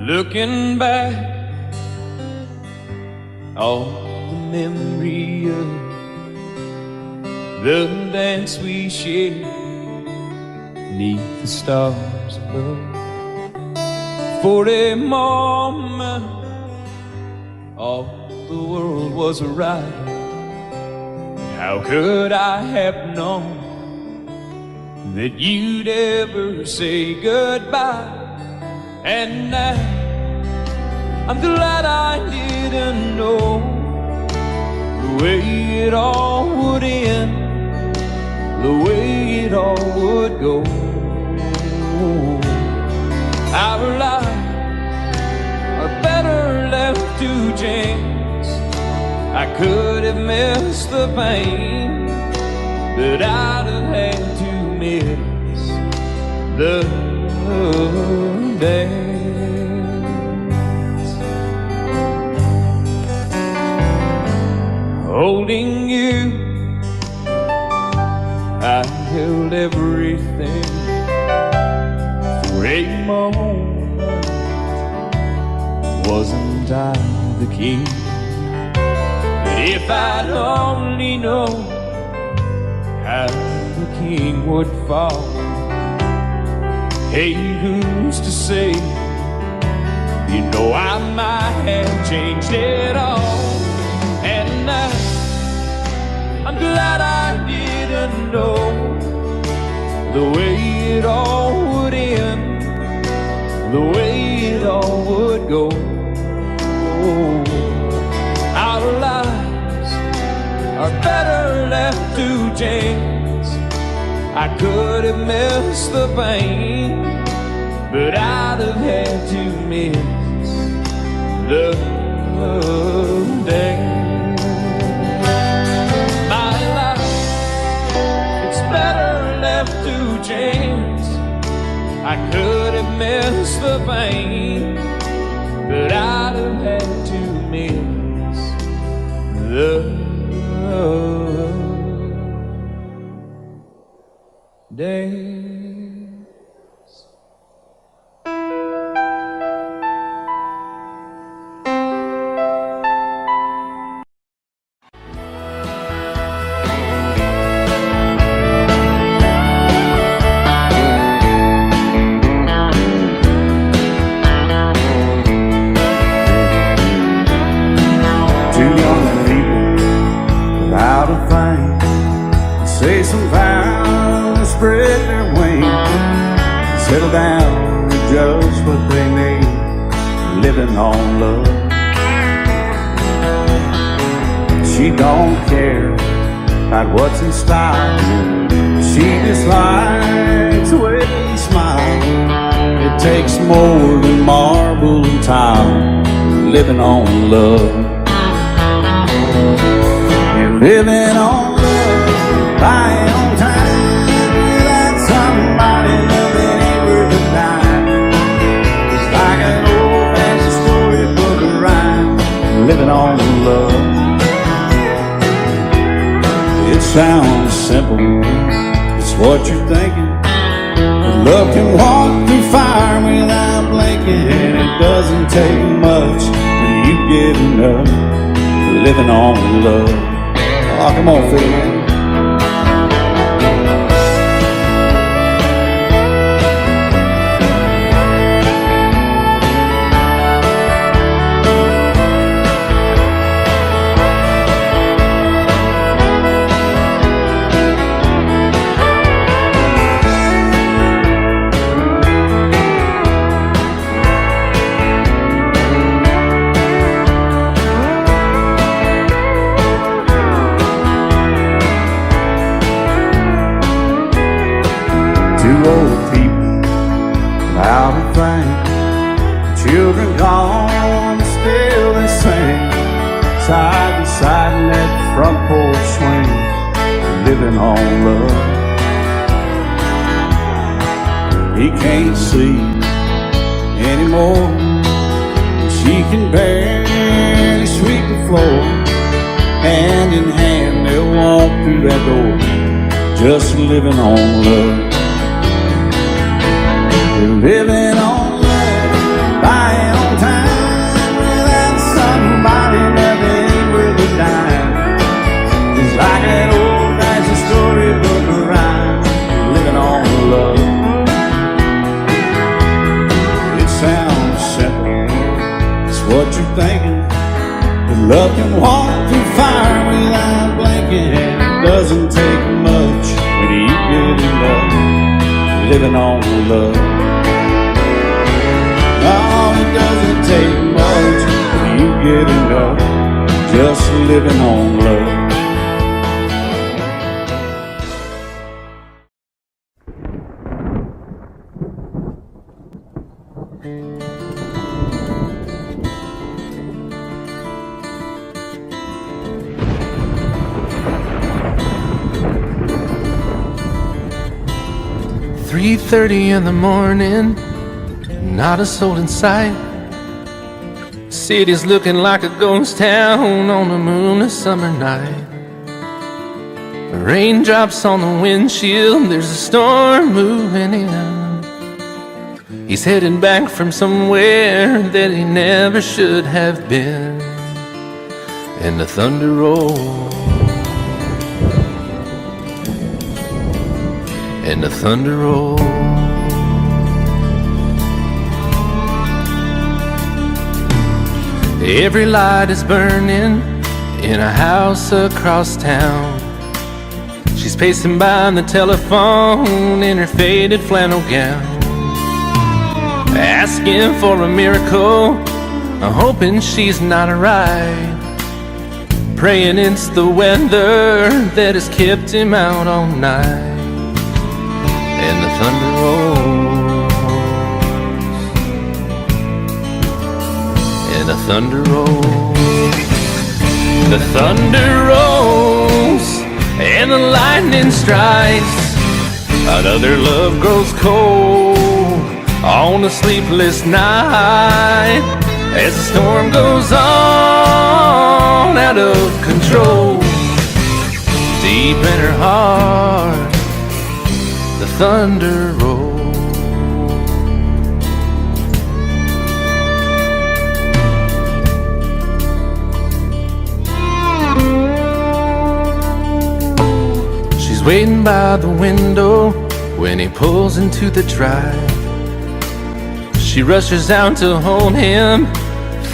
Looking back, all the memory of the dance we shared neath the stars above. For a moment, all the world was right. How could I have known that you'd ever say goodbye? And now I'm glad I didn't know the way it all would end, the way it all would go. Our lives are better left to chance. I could have missed the pain, but I'd have had to miss the dance. Holding you, I held everything. For a moment, wasn't I the king? But if I'd only known how the king would fall, hey, who's to say? You know I might have changed it all. And I'm glad I didn't know the way it all would end, the way it all would go. Our lives are better left to chance. I could have missed the pain, but I'd have had to miss the dance. My life, it's better left to chance. I could have missed the pain, but I'd have had to miss the dance. Say some vows, spread their wings, settle down to just what they need, living on love. She don't care about what's in style, she just likes the way you smile. It takes more than marble and tile, living on love. You're living on buying on time without somebody loving ain't worth a dime. It's like an old-fashioned storybook of rhyme, living on love. It sounds simple, it's what you're thinking, but love can walk through fire without blinking. It doesn't take much for you giving up, living on love. Oh, come on, fiddle man. Two old people out of fame, children gone, still they sing, side by side in that front porch swing, living on love. He can't see anymore, she can barely sweep the floor. Hand in hand they'll walk through that door, just living on love. Living on love, buying on what you're thinking. But love can walk through fire without blinking, and it doesn't take much when you get enough living on love. Oh, it doesn't take much when you get enough just living on love. "3:30 in the morning, not a soul in sight. City's looking like a ghost town on a moonless summer night. Raindrops on the windshield, there's a storm moving in. He's heading back from somewhere that he never should have been. And the thunder rolls, and the thunder rolls. Every light is burning in a house across town. She's pacing by the telephone in her faded flannel gown, asking for a miracle, hoping she's not right, praying it's the weather that has kept him out all night. And the thunder rolls, and the thunder rolls. The thunder rolls, and the lightning strikes. Another love grows cold on a sleepless night, as the storm goes on out of control. Deep in her heart, the thunder rolls. She's waiting by the window when he pulls into the drive. She rushes out to hold him,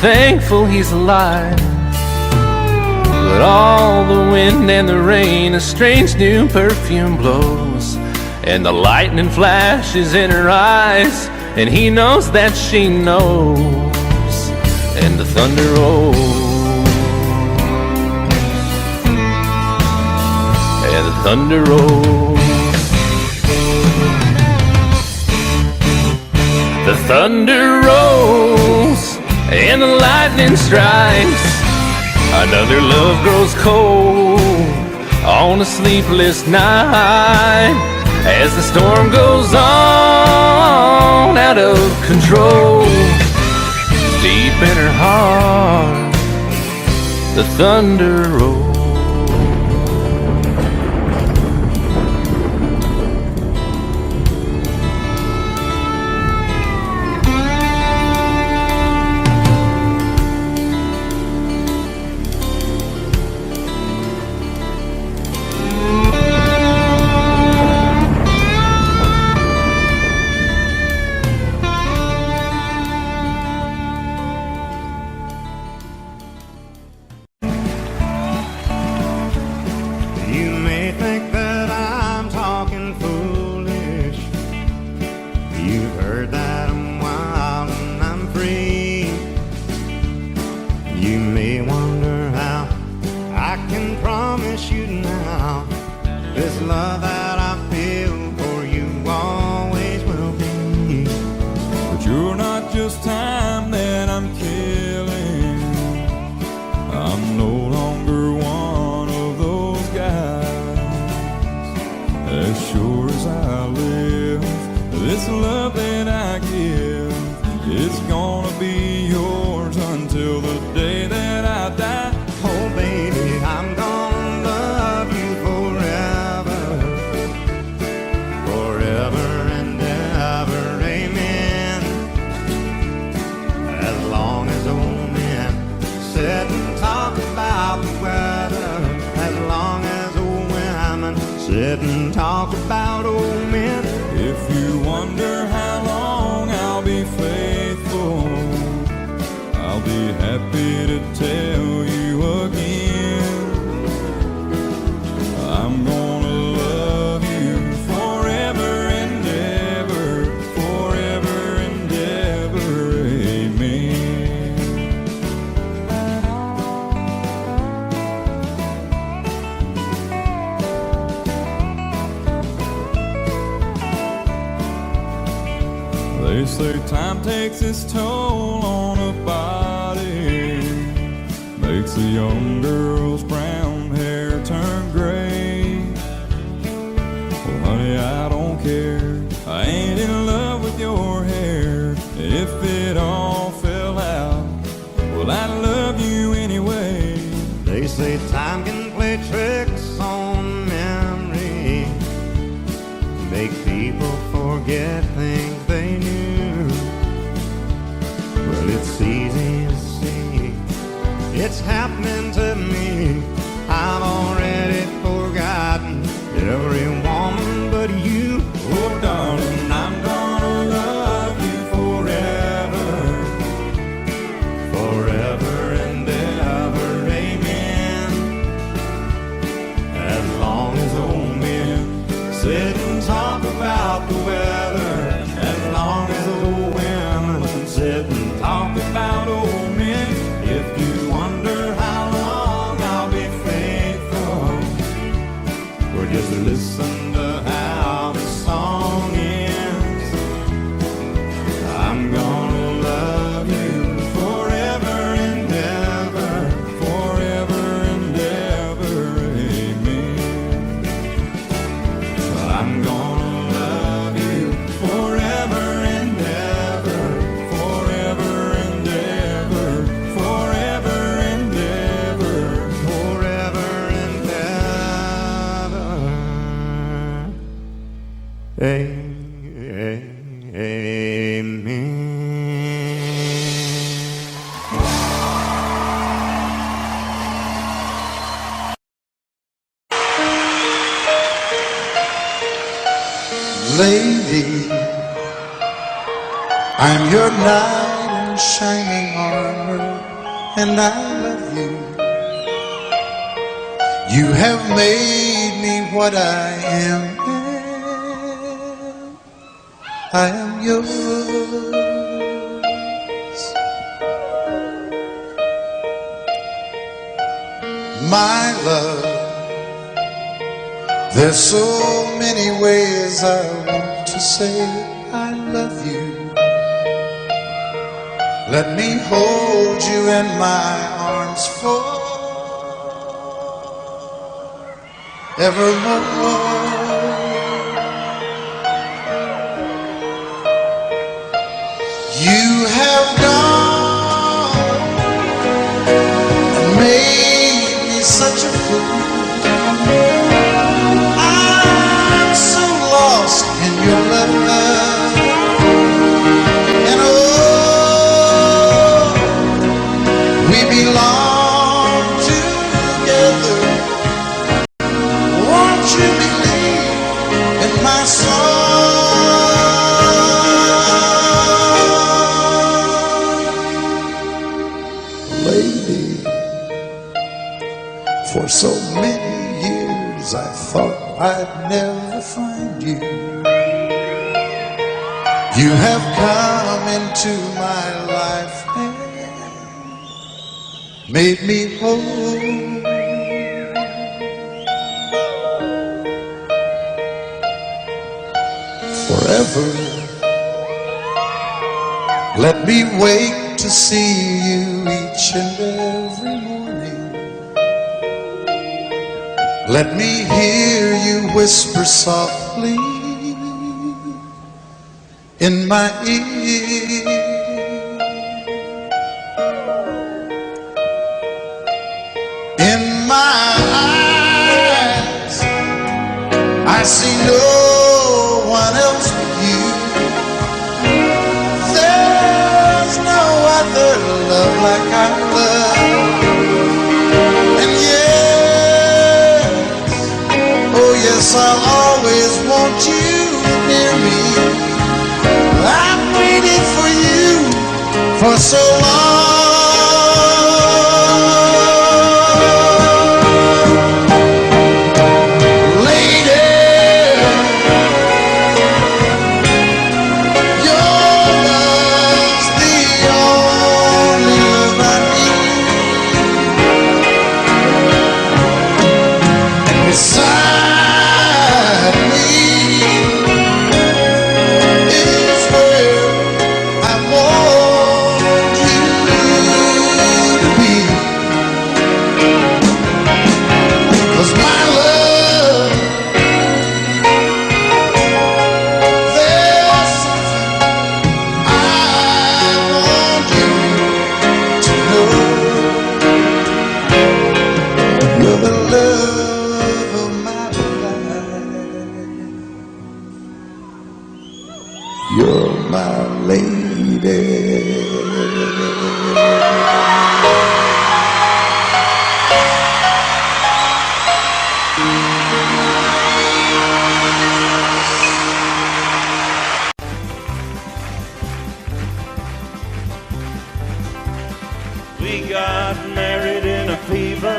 thankful he's alive. But all the wind and the rain, a strange new perfume blows, and the lightning flashes in her eyes, and he knows that she knows. And the thunder rolls, and the thunder rolls. The thunder rolls, and the lightning strikes. Another love grows cold on a sleepless night, as the storm goes on out of control. Deep in her heart, the thunder rolls. time takes its toll on a body, makes a young girl's brown hair turn gray. Well, honey, I don't care, I ain't in love with your hair. If it all fell out, well, I love you anyway. They say time can play tricks on memory, make people forget things they knew. Well, it's easy to see, it's happening to me. I've already forgotten every woman but you. Oh, darling, I'm gonna love you forever, forever and ever, amen. As long as old men sit and talk about the weather, as long as old women sit and talk about old men. If you wonder how long I'll be faithful, or just listen to how the song ends. I'm gonna love you forever and ever, forever and ever, amen. I'm gonna love you forever and ever, forever and ever, forever and ever, forever and ever, amen. Lady, I'm your knight in shining armor, and I love you. You have made me what I am. I am yours. My love, there's so many ways I want to say I love you. Let me hold you in my arms forevermore. You have gone and made me such a fool. I'm so lost in your love, and oh, we belong together. Won't you believe in my song? Lady, for so many years I thought I'd never find you. You have come into my life and made me whole. Forever, let me wake to see you each and every morning. Let me hear you whisper softly in my ear. In my eyes, I see no one else but you. There's no other love like our love. And yes, oh yes, I'll always want you near me. I've waited for you for so long. Lady, your love's the only love I need. And beside me is where We got married in a fever,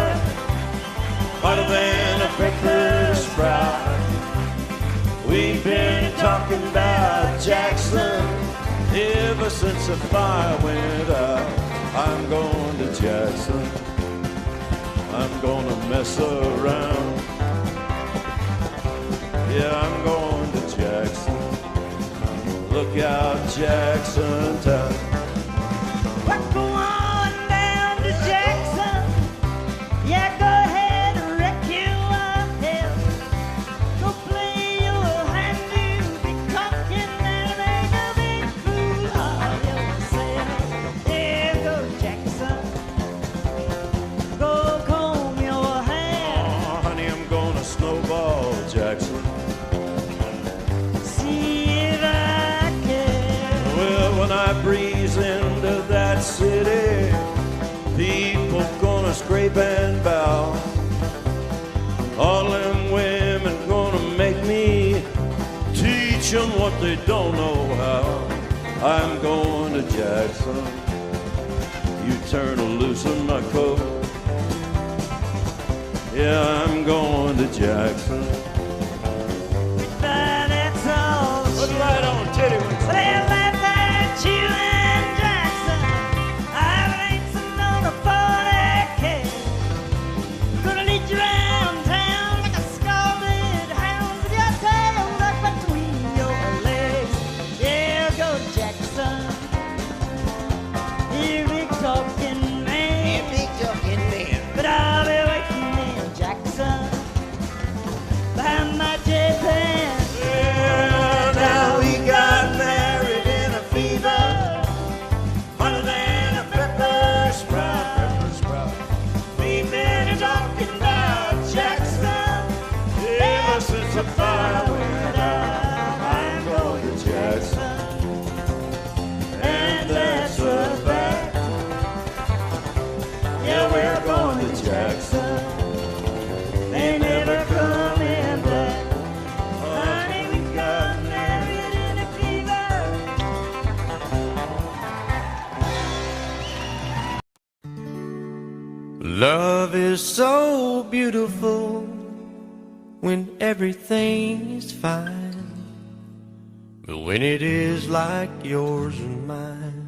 hotter than a pepper sprout. We've been talking about Jackson ever since the fire went out. I'm going to Jackson, I'm gonna mess around. Yeah, I'm going to Jackson. Look out, Jackson Town. We're going down to Jackson. Yeah, go ahead and wreck your head. Go play your hand, you be talking and make a big fool of yourself. Yeah, go Jackson. Go comb your hair. Oh, honey, I'm gonna snowball Jackson. When I breeze into that city, people gonna scrape and bow. All them women gonna make me teach them what they don't know how. I'm going to Jackson. You turn loose in my coat. Yeah, I'm going to Jackson. That's all. Put it right on, titty one. You and Jackson, I'm racing on a 40K. Gonna lead you round town like a scalded hound with your tail tucked between your legs. Yeah, go Jackson. You big talking man. You big talking man. But I'll be waiting in Jackson behind my J-Pan. Yeah, now we got married in a fever, hotter than a pepper sprout. We've been talking about Jackson ever since the fire went out. I'm going to Jackson, and that's a fact. Yeah, we're going to Jackson. They never coming back. Honey, we got married in a fever. Love is so beautiful when everything is fine, but when it is like yours and mine,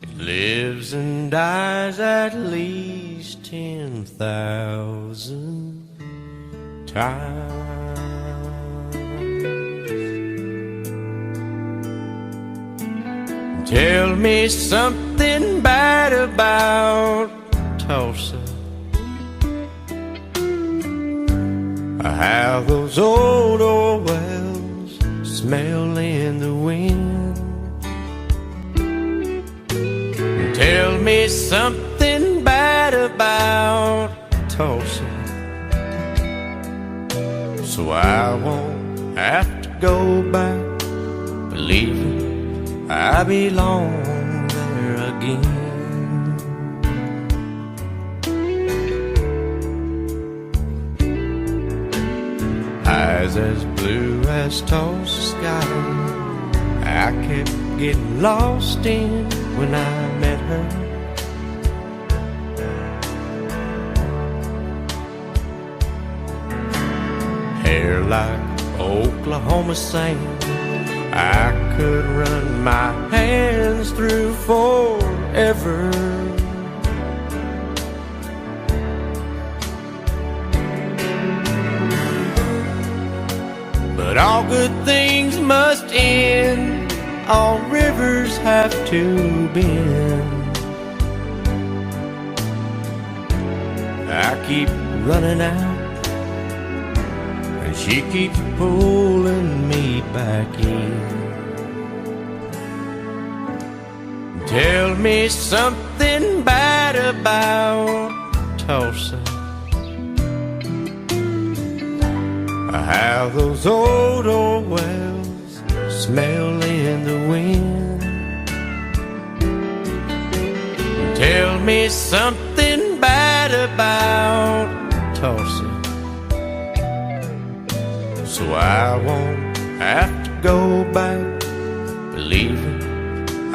it lives and dies at least 10,000 times. Tell me something bad about Tulsa, how those old wells smell in the wind. Tell me something bad about Tulsa, so I won't have to go back believing I belong there again. Eyes as blue as Tulsa sky, I kept getting lost in when I met her. Hair like Oklahoma sand, I could run my hands through forever. But all good things must end, all rivers have to bend. I keep running out, and she keeps pulling me back in. Tell me something bad about Tulsa, how those old wells smell in the wind. Tell me something bad about Tulsa, so I won't have to go back believing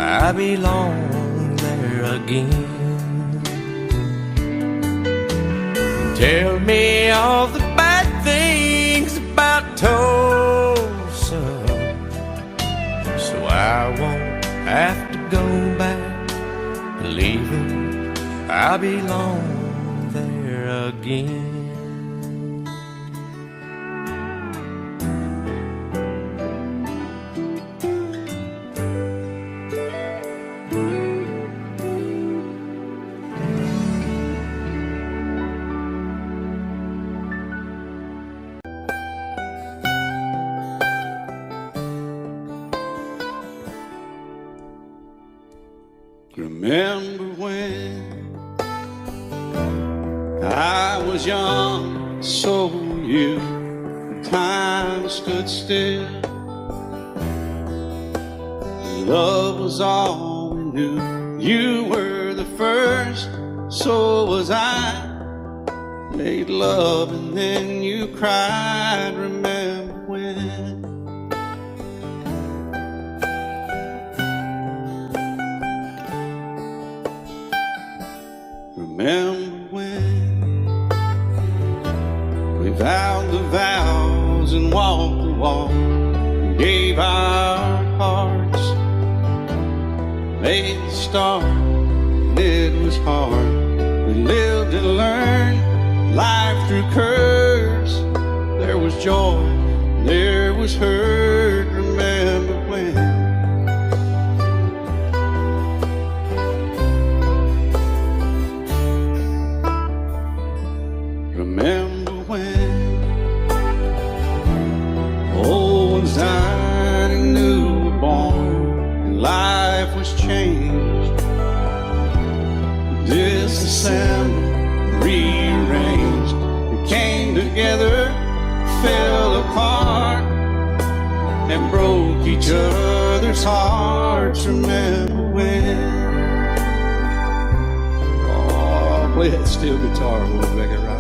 I belong there again. Tell me all the bad things about Tulsa, so I won't have to go back, believing I belong there again. Remember when I was young, so were you. Time stood still. Love was all we knew. You were the first, so was I. Made love and then you cried. Remember when? Remember when we vowed the vows and walked the walk, and gave our hearts, made the start, and it was hard. We lived and learned life through curves. There was joy, there was hurt. Remember when? Remember when old ones died and new were born, and life was changed, disassembled, rearranged. We came together, fell apart, and broke each other's hearts. Remember when? Oh, play that steel guitar, we'll make it right.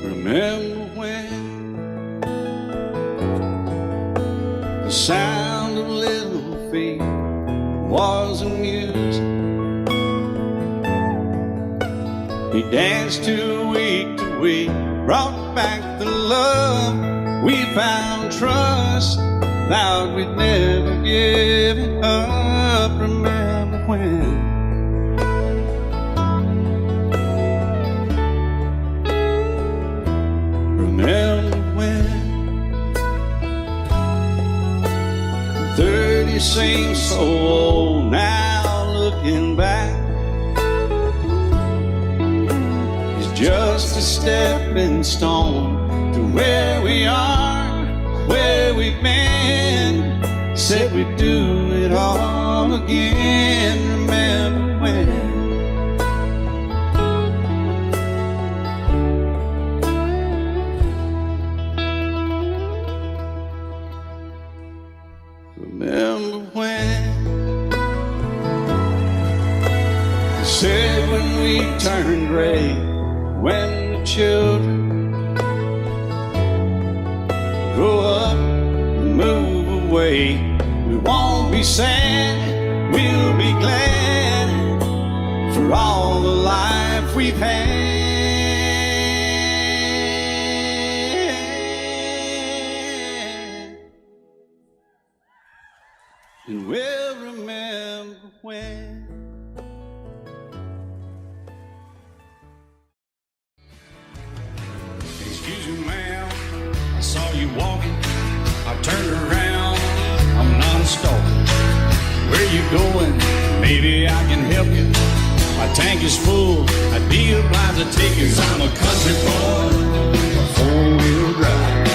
Remember when the sound of little feet was amused? He danced to week, brought back the love. We found trust, vowed we'd never give it up. Remember when? Remember when 30 seems so old now, looking back. It's just a stepping stone to where we are, where we've been. Said we'd do it all again. Remember when? Remember when they said when we turn gray, when the children grow up and move away, we won't be sad, we'll be glad for all the life we've had. And we'll remember when. Excuse me, ma'am, I saw you walking. I turned around, I'm not a stalker. Where you going? Maybe I can help you. My tank is full, I'd be obliged to take you. 'Cause I'm a country boy, a four-wheel drive.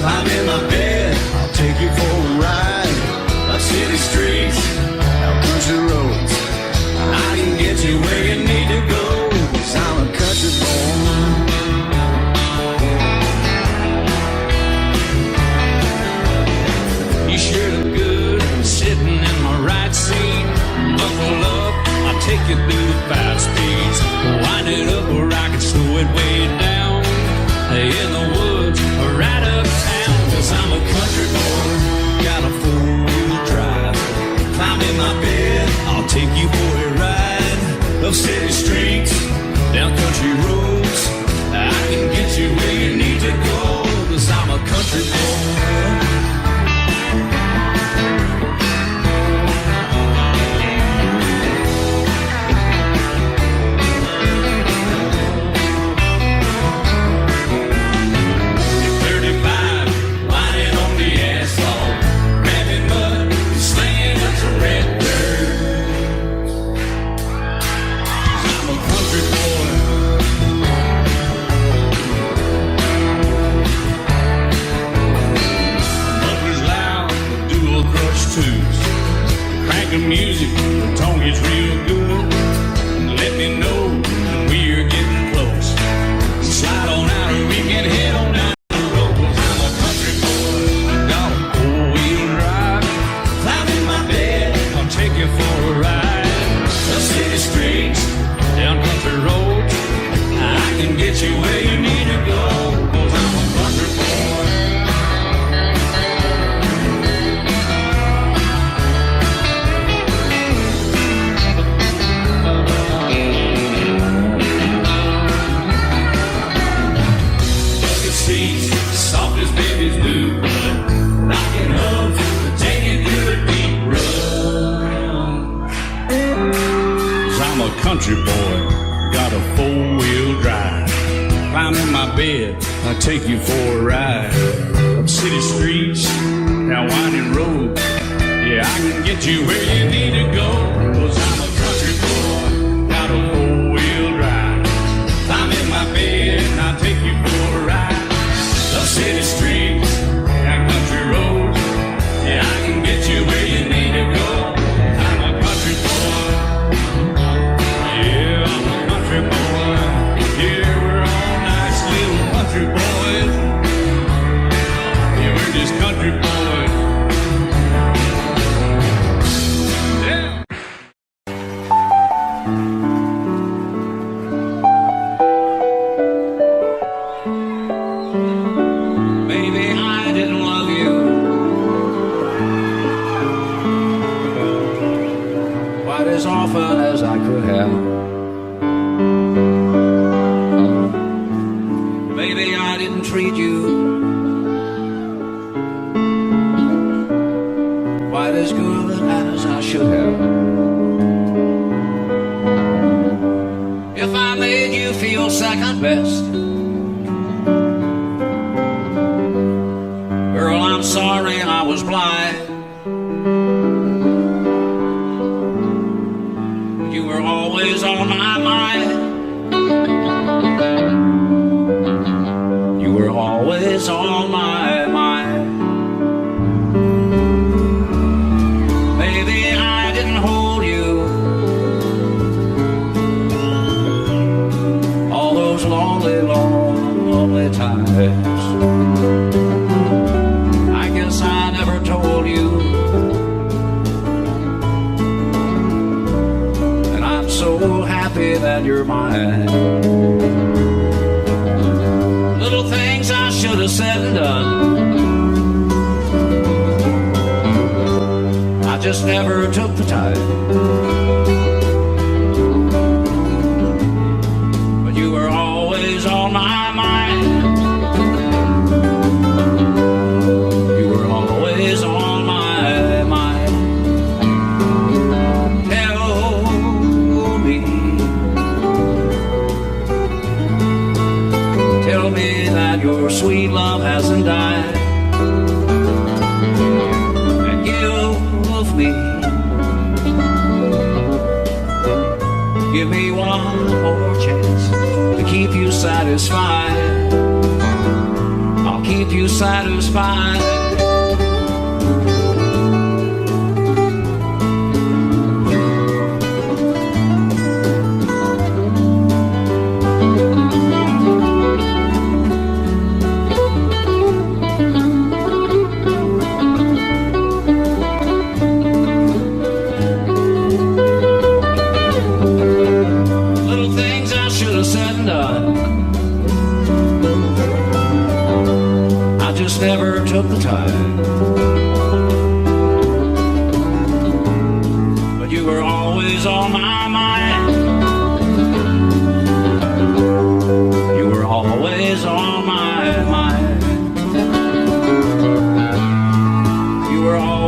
Climb in my bed, I'll take you for a ride. City streets, our country roads, I can get you where you need to go. take you through the 5 speeds. Wind it up where I can slow it way down. In the woods or right uptown. 'Cause I'm a country boy, got a 4-wheel drive. Climb in my bed, I'll take you for a ride. Up city streets, down country roads. I can get you where you need to go. 'Cause I'm a country boy. Crank the music, the tone gets real good. Let me know when we're getting close. Slide on out and we can head on down the road. 'Cause I'm a country boy, got a 4-wheel drive. Climb in my bed, I'll take you for a ride. The city streets, down country roads. I can get you where you need to go. 'Cause I'm a country boy. Soft as babies do, rockin' up, take it through the deep run. 'Cause I'm a country boy, got a 4-wheel drive. Climb in my bed, I'll take you for a ride. Up city streets, down winding roads. Yeah, I can get you where you need to go. 'Cause I'm a country boy, got a 4-wheel drive. Climb in my bed, I'll take you for a ride. Up city streets, down country roads. Yeah, I can get you where you need to go. I'm a country boy. Yeah, I'm a country boy. Yeah, we're all nice little country boys. Yeah, we're just country boys. Yeah. As often as I could have. Maybe I didn't treat you quite as good as I should have. If I made you feel second best, girl, I'm sorry I was blind. You were always on my mind. You were always on my mind. Maybe I didn't hold you all those lonely, lonely times. I guess I never told you. So happy that you're mine. Little things I should have said and done, I just never took the time. But you were always on my mind. You were always on my mind. Tell me that your sweet love hasn't died, and give me one more chance to keep you satisfied. I'll keep you satisfied.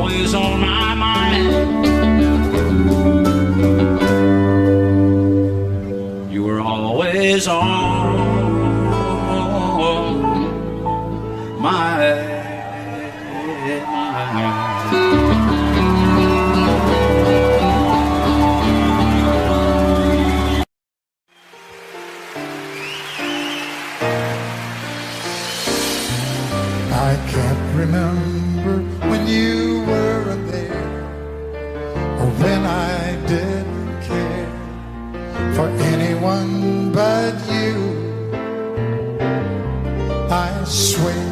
always on my mind. You were always on my mind. I can't remember when you weren't there, or when I didn't care for anyone but you. I swear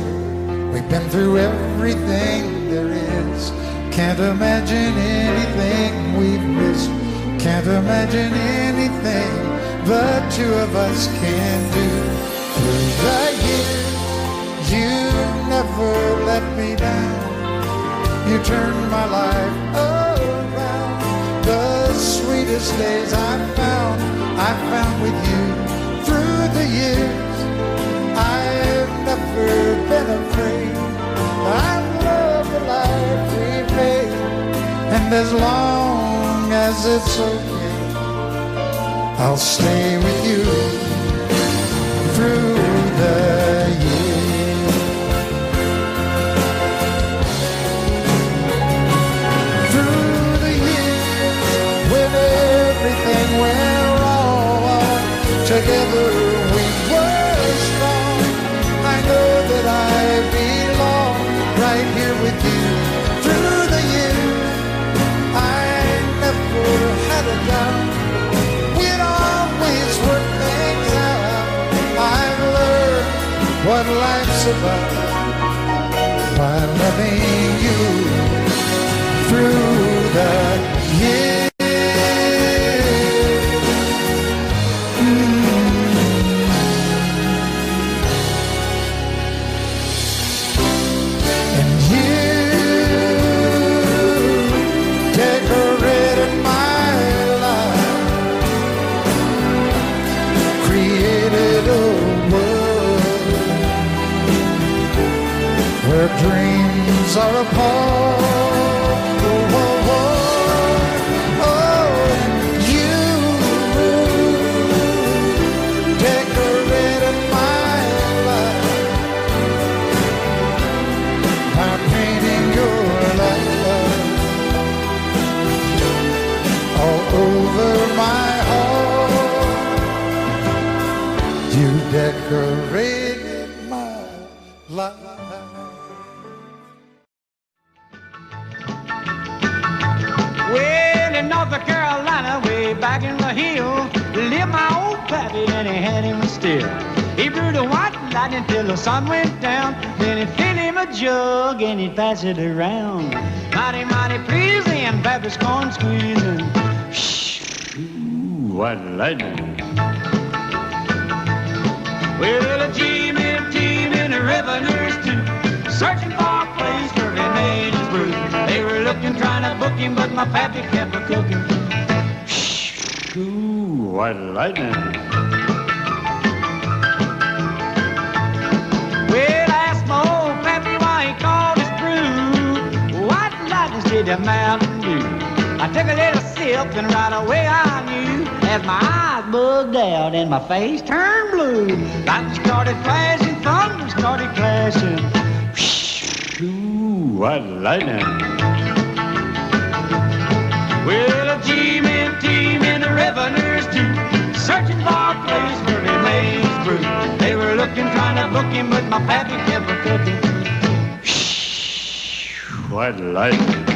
we've been through everything there is. Can't imagine anything we've missed. Can't imagine anything the two of us can do. Through the years, you never let me down. You turned my life around. The sweetest days I found with you. Through the years, I've never been afraid. I love the life we made, and as long as it's okay, I'll stay with you through the years. Through the years, when everything went wrong, together we were strong. I know that I belong right here with you. Through the years, I never had a doubt. We'd always work things out. I've learned what life's about by loving you through the years. And you decorated my life, created a world where dreams are apart. Oh, oh, oh, oh, you decorated my life by painting your love all over my heart. You decorated my life. Well, in North Carolina, way back in the hills, lived my old pappy and he had him still. He brewed a white lightning till the sun went down. Then he'd fill him a jug and he'd pass it around. Mighty, mighty pleasing, Baptist corn squeezing. Ooh, white lightning. Well, a team in the revenues too, searching for a place where he made his brew. They were looking, trying to book him, but my pappy kept a cooking. Ooh, white lightning. Well, I asked my old pappy why he called his brew White Lightning did the Mountain Dew. I took a little sip and right away I knew, as my eyes bugged out and my face turned blue. Lightning started flashing, thunder started clashing. Ooh, white lightning. Well, a team in the revenues too, searching for a place where he made his brew. They were looking, trying to book him, but my pappy kept a cooking. White lightning.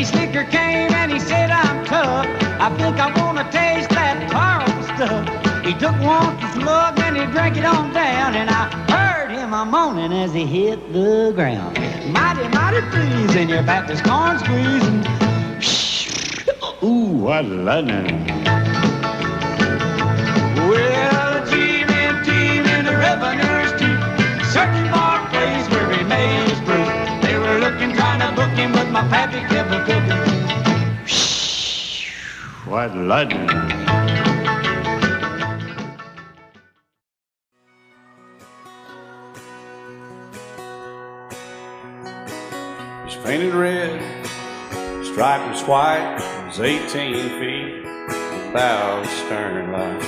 Slicker came and he said, I'm tough. I think I want to taste that powerful stuff. He took one slug and he drank it on down, and I heard him a moaning as he hit the ground. Mighty, mighty pleasing, your Baptist corn squeezing. Ooh, what lightning. Well, a team in the revenues too, searching for a place where he white lightning. It's painted red, stripe was white, it was 18 feet, bow stern line.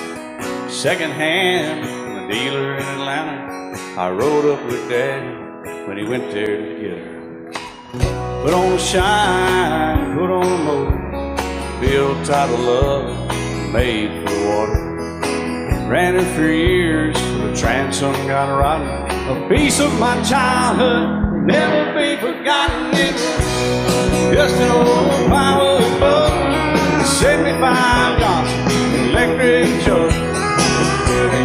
Second hand from a dealer in Atlanta. I rode up with Daddy when he went there to get her. Put on a shine, put on a motor, built out of love, made for the water. Ran it for years, the transom got rotten. A piece of my childhood, never be forgotten. It was just an old firewood boat, 75 Johnson, electric choke. A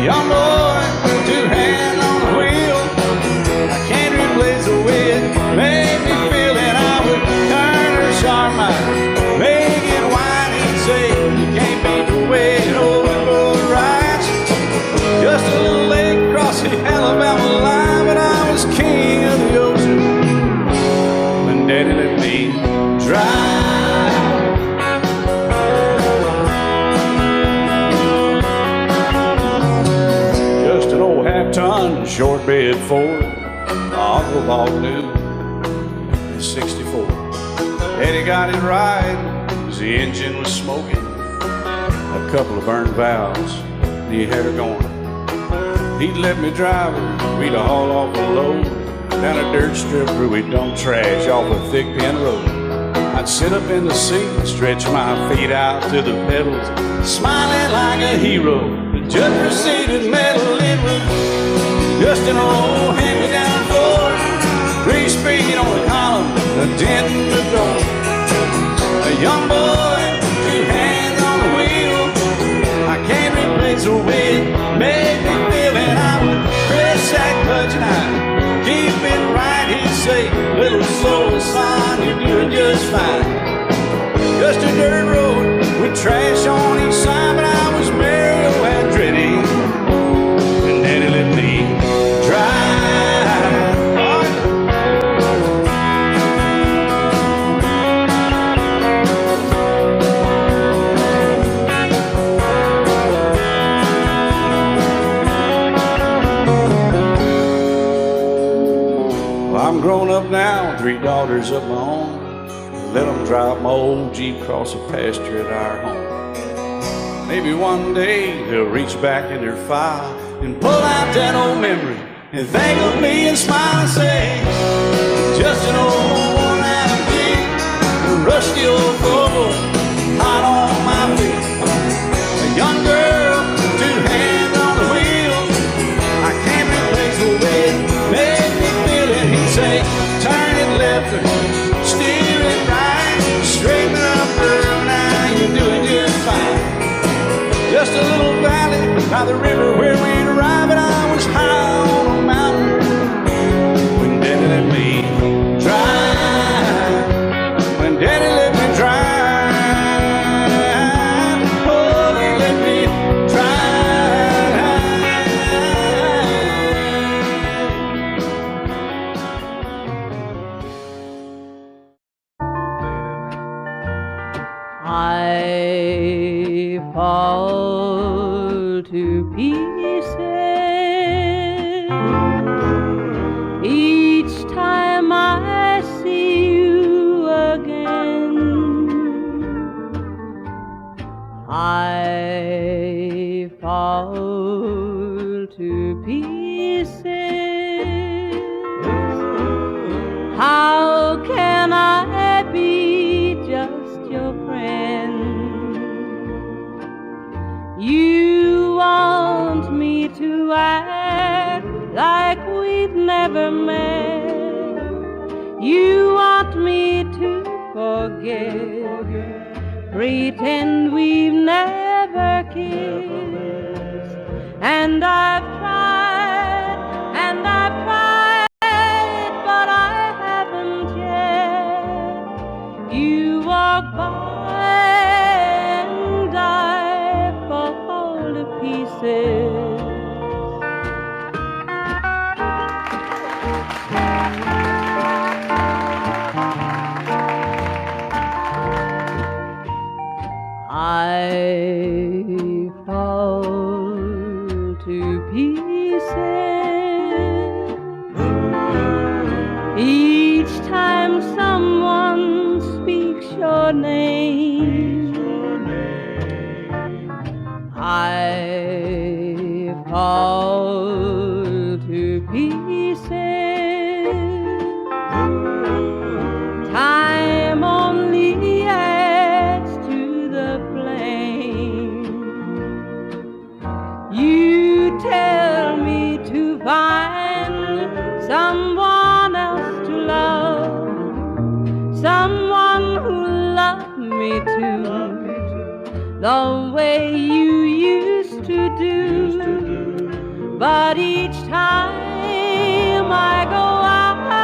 young boy, two hands on the wheel. I can't replace the wind, made me feel that I would turn her sharp mind, make it wide and say, you can't beat the way it open boat rides. Just a little lake across the Alabama line, but I was king of the ocean when Daddy let me drive. Just an old half-ton short bed Ford my uncle bought new in '64. Daddy got it right as the engine was smoking, a couple of burned valves, and he had her going. He'd let me drive her, we'd haul off a load down a dirt strip where we'd dump trash off a thick pin road. I'd sit up in the seat and stretch my feet out to the pedals, smiling like a hero. The judge proceeded metal, it was just an old hand-me-down Ford, 3-speed on the column, a dent in the door. A young boy, two hands on the wheel. I can't replace the wind, made me feel that I would press that clutch and I'd keep it right. He'd say, little slow, son, you're doing just fine. Just a dirt road with trash on each side, but I was merry, oh, and dready, and Daddy let me drive. I'm grown up now, 3 daughters of my own. Let them drive my old Jeep across the pasture at our home. Maybe one day they'll reach back in their file and pull out that old memory and think of me and smile and say, just an old worn-out Jeep, a rusty old Volvo, hot on my feet. A young girl, 2 hands on the wheel. I can't replace the wind, make me feel it. He'd say, turn it left or steer it right, straighten up, girl, now you're doing just fine. Just a little valley by the river where we'd arrive, and I was high on a mountain when Daddy let me drive. When Daddy let me drive, oh, he let me I fall to pieces each time I see you again. I fall to pieces. How can I be just your friend? You want me to act like we've never met. You want me to forget, pretend we've never kissed. And I've tried, but I haven't yet. You walk by and I fall to pieces. I your name. I fall to pieces. Time only adds to the flame. You tell me to find someone else to love, someone who loved me too, the way you used to do. But each time I go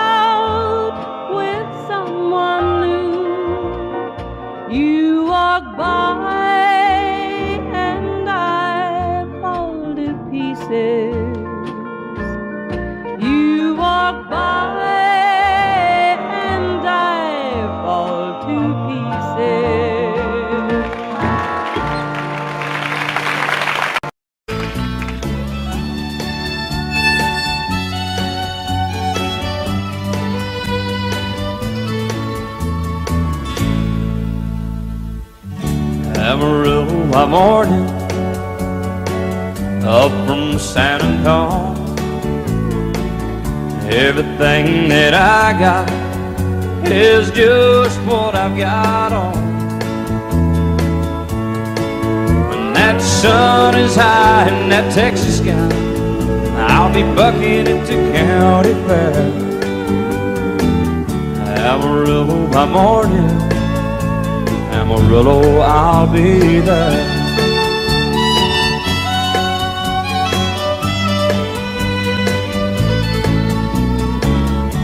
out with someone new, you walk by and I fall to pieces. You walk by and I fall to pieces. Amarillo by morning, up from San Antonio. Everything that I got is just what I've got on. When that sun is high in that Texas sky, I'll be bucking into county fair. Amarillo by morning, Amarillo, I'll be there.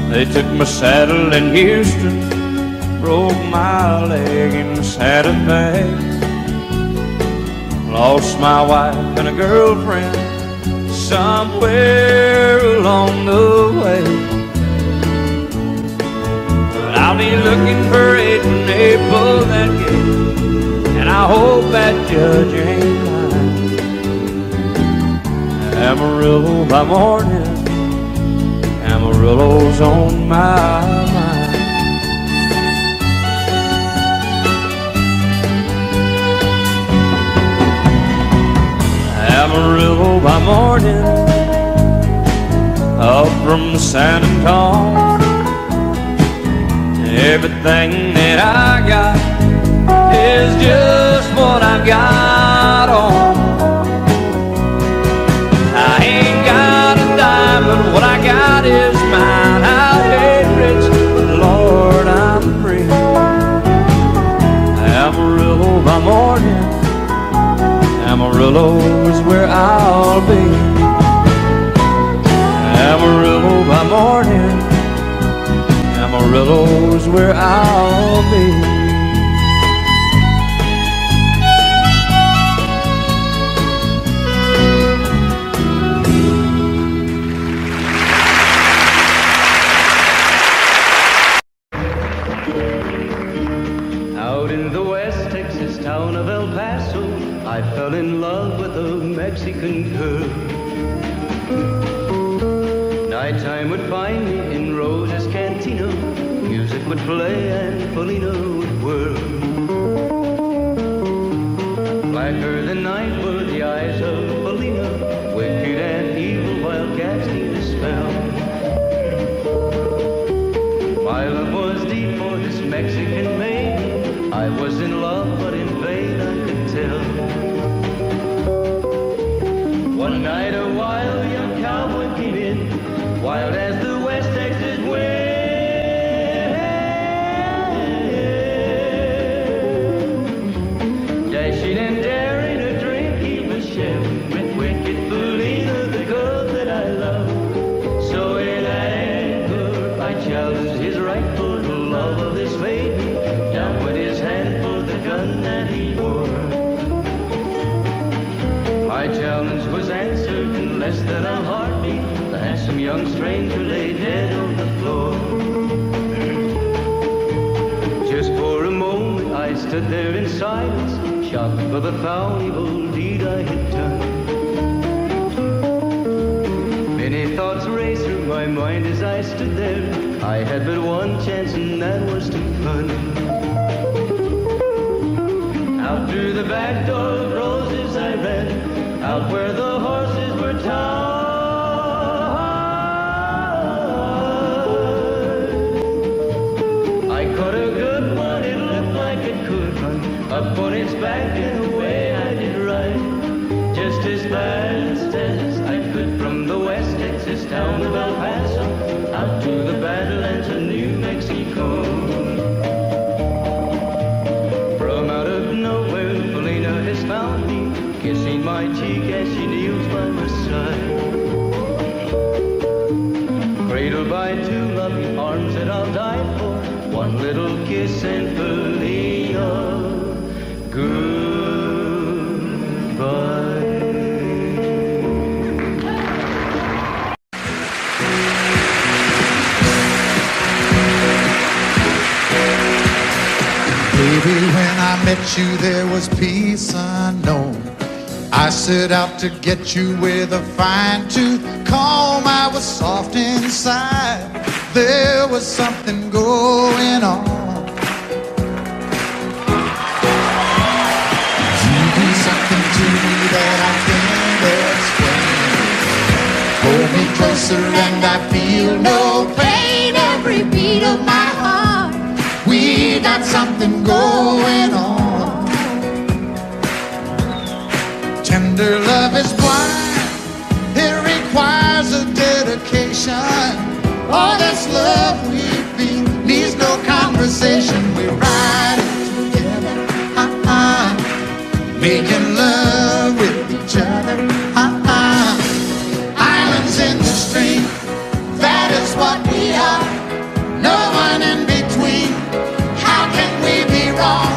They took my saddle in Houston, broke my leg in Santa Fe. Lost my wife and a girlfriend somewhere along the way. But I'll be looking for it when they pull that gate, and I hope that judge ain't lying. Amarillo by morning, Amarillo's on my mind. Amarillo by morning, up from San Antonio. Everything that I got is just what I've got on. I ain't got a dime, but what I got is mine. I ain't rich, but Lord, I'm free. Amarillo by morning, Amarillo is where I'll be. Amarillo by morning, Amarillo is where I'll be. I fell in love with a Mexican girl. Nighttime would find me in Rose's Cantina. Music would play and Felina would whirl. Blacker than night were the eyes of Felina, wicked and evil while casting a spell. My love was deep for this Mexican maiden. I was in love, but in vain I could tell. One night a wild young cowboy came in, wild as the West Texas wind. Dashing and daring a drink he was sharing with wicked Felina, the girl that I love. So in anger I challenged his rightful love of this maiden. Down went his hand for the gun that he wore. My challenge was answered in less than a heartbeat. The handsome young stranger lay dead on the floor. Just for a moment I stood there in silence, shocked for the foul evil deed I had done. Many thoughts raced through my my mind as I stood there. I had but one chance and that was to run. Out through the back door of roses I ran, out where the horses were tied. I caught a good one, it looked like it could run up on its back and away I did ride. Just as fast as I could from the West Texas town of El Paso out to the Badlands of New Mexico. From out of nowhere, Felina has found me, kissing my cheek as she kneels by my side. Cradled by two loving arms that I'll die for, one little kiss and Felina, goodbye. Baby, when I met you, there was peace unknown. I set out to get you with a fine-tooth comb. I was soft inside. There was something going on. You do something to me that I can't explain. Hold me closer and I feel no pain. Every beat of my heart, we got something going on. Tender love is blind, it requires a dedication. All this love we feel needs no conversation. We ride it together, making love with each other. Islands in the stream, that is what we are. No one in between. How can we be wrong?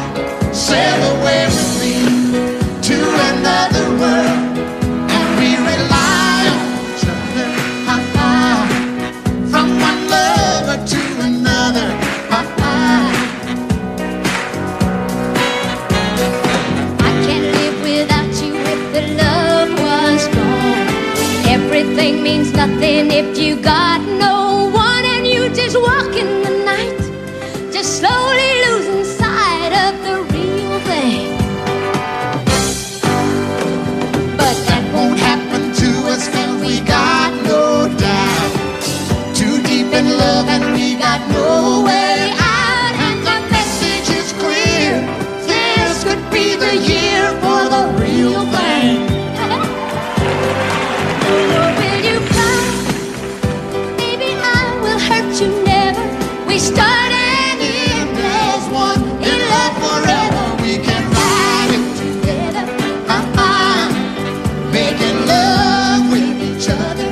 Sail away with me to another world, and we rely on each other. From one lover to another. I can't live without you if the love was gone. Everything means nothing if you got no one, and you just walk in the night, just slowly losing sight of the real thing. But that Won't happen to us 'cause we got no doubt. Too deep in love and we got no way out. And the message is clear. This could be the year for the real thing. will you come? Maybe I will hurt you never. We start and end as one in love forever. We can ride it Together. making love with each other.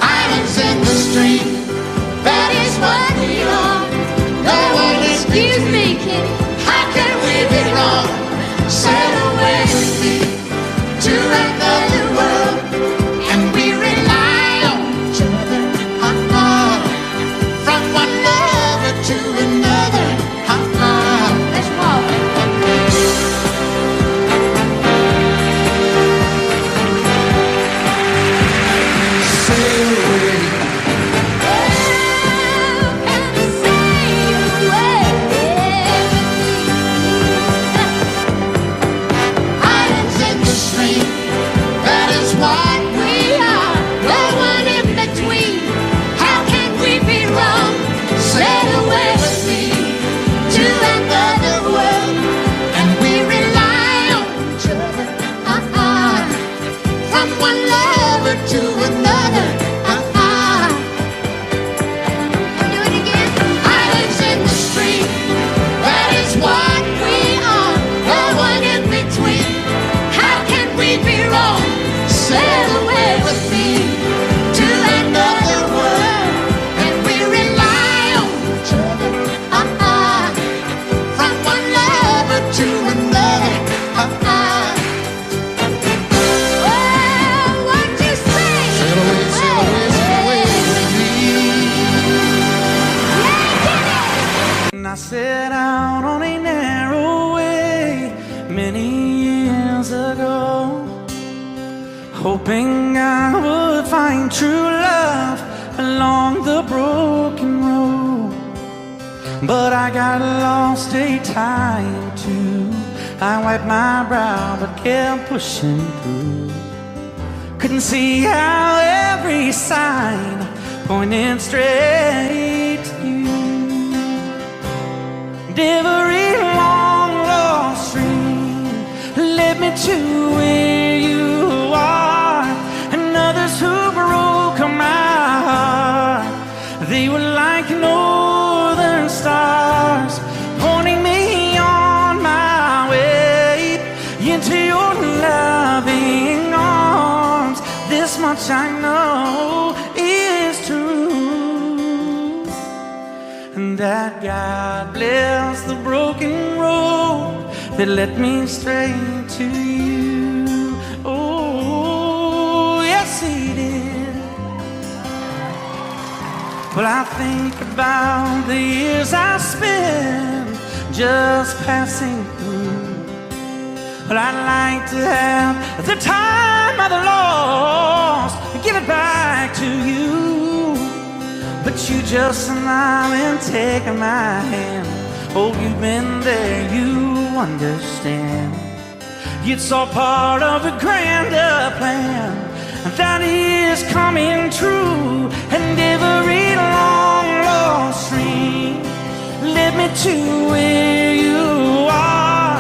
Islands in the stream, that is what we are. No one Excuse me, kid. How can we be wrong? Sail away with me to another world, and we rely on each other. From one lover to another. Let's walk. Sail away. Islands in the stream, that is what we are. No one in between. How can we be wrong? Sail away with me to another world, and we rely on each other. From one lover to another. Do it again. Islands in the stream, that is what we are. No one in between. How can we be wrong? Sail away with me to another world, and we rely on each other. From one lover to another. Well, what you say? Sail away, sail away, sail away with me. And I set out on a narrow way many years ago, hoping I would find true love. along the broken road, but I got lost a time too. I wiped my brow but kept pushing through. Couldn't see how every sign pointed straight to you. Every long lost stream led me to where you are, and others who broke my heart, they were like northern stars, pointing me on my way into your loving arms. This much I know is true, and that God bless the broken road that led me straight to you. Oh, yes, He did. Well, I think about the years I spent just passing through. Well, I'd like to have the time I've lost, give it back to you. But you just smile and take my hand. Oh, you've been there, you understand. It's all part of a grander plan that is coming true. And every long lost stream led me to where you are,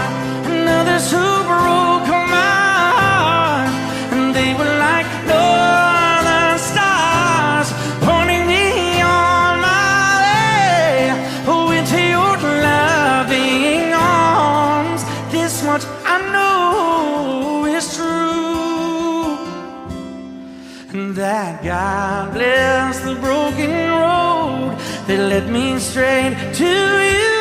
and others who broke my heart, and they were like northern stars, pointing me on my way, oh, into your loving arms. This much I know is true, and that God bless the broken road that led me straight to you.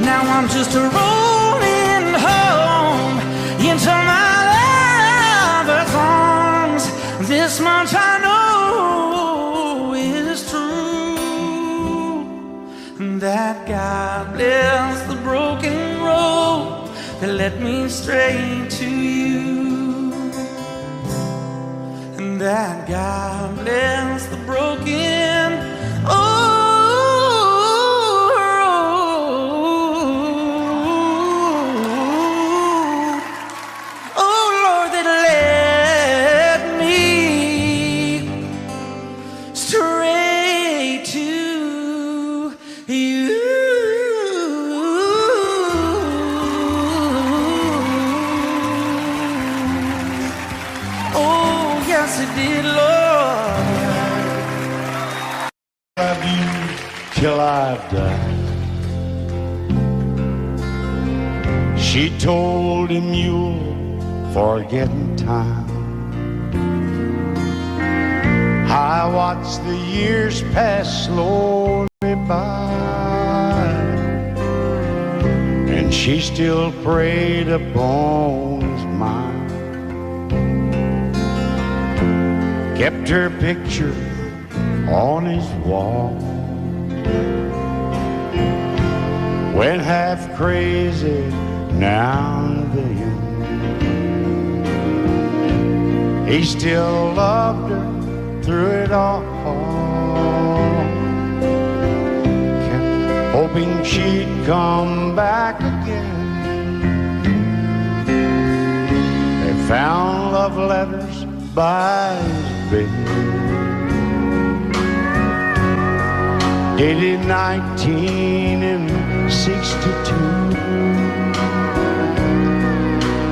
Now I'm just rolling home into my lover's arms. This much I know is true, that God bless the broken road that led me straight to you, and that God bless the broken till I've died. She told him you'll forget in time. I watched the years pass slowly by, and she still preyed upon his mind. Kept her picture on his wall. Went half crazy now and then. He still loved her through it all. Kept hoping she'd come back again. They found love letters by his bed, dated 1962.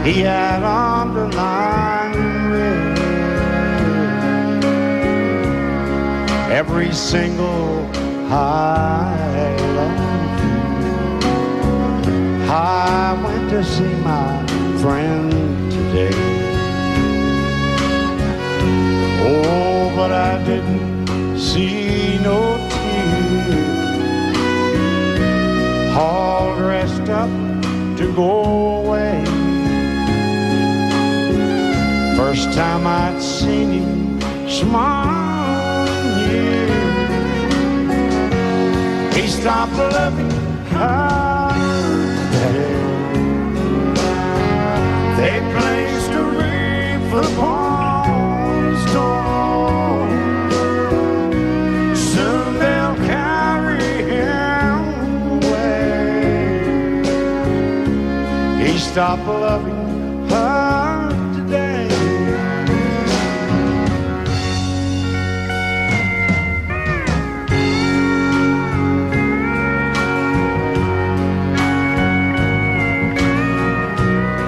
He had underlined in red every single I love you. I went to see my friend today. Oh, but I didn't see no tears, all dressed up to go away. First time I'd seen him smile stop loving her today. They placed a wreath upon his door. Soon they'll carry him away. He stopped loving her today.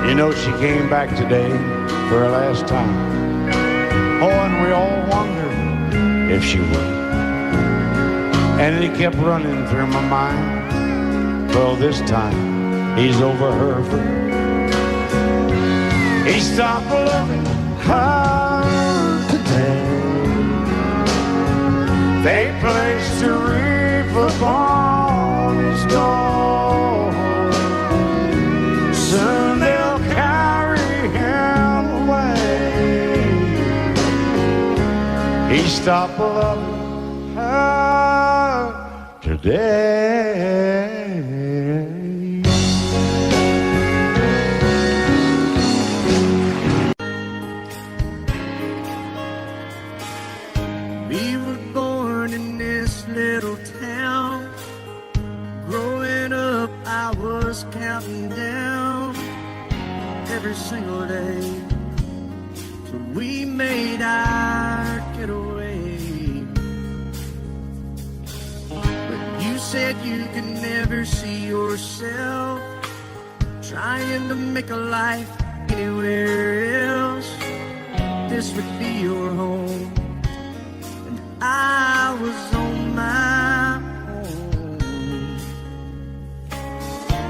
You know, she came back today for her last time. Oh, and we all wondered if she would. And it kept running through my mind. Well, this time, he's over her for good. He stopped loving her today. They placed a wreath upon his door. Soon they'll carry him away. He stopped loving her today. We were born in this little town. Growing up, I was counting down every single day till we made our getaway. But you said you could never see yourself trying to make a life anywhere else. This would be your home, and I was on my own.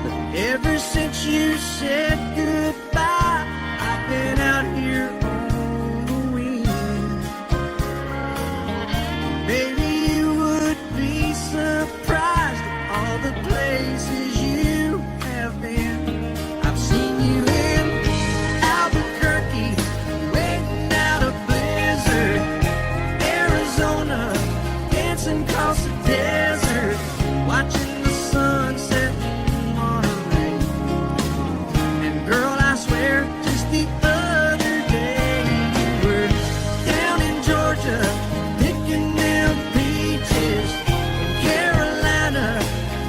But ever since you said goodbye, I've been out here on the wing. Maybe you would be surprised at all the places you have been. I've seen you in Albuquerque, waiting out a blizzard, Arizona, dancing across the desert, watching the sunset in Monterey. And girl, I swear, just the other day you were down in Georgia, picking them peaches. In Carolina,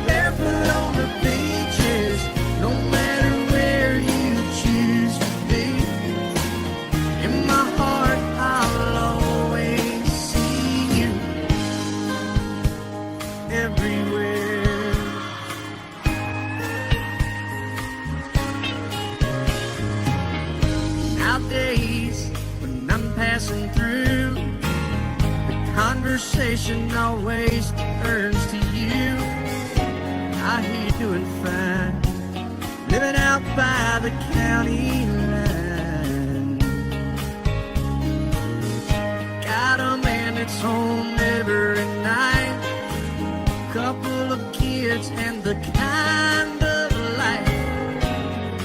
barefoot on the beaches. No matter where you choose to be, in my heart I'll always see you everywhere. Nowadays, when I'm passing through, the conversation always turns to you. I hear you doing fine, living out by the county line. Got a man that's home every night, couple of kids, and the kind of life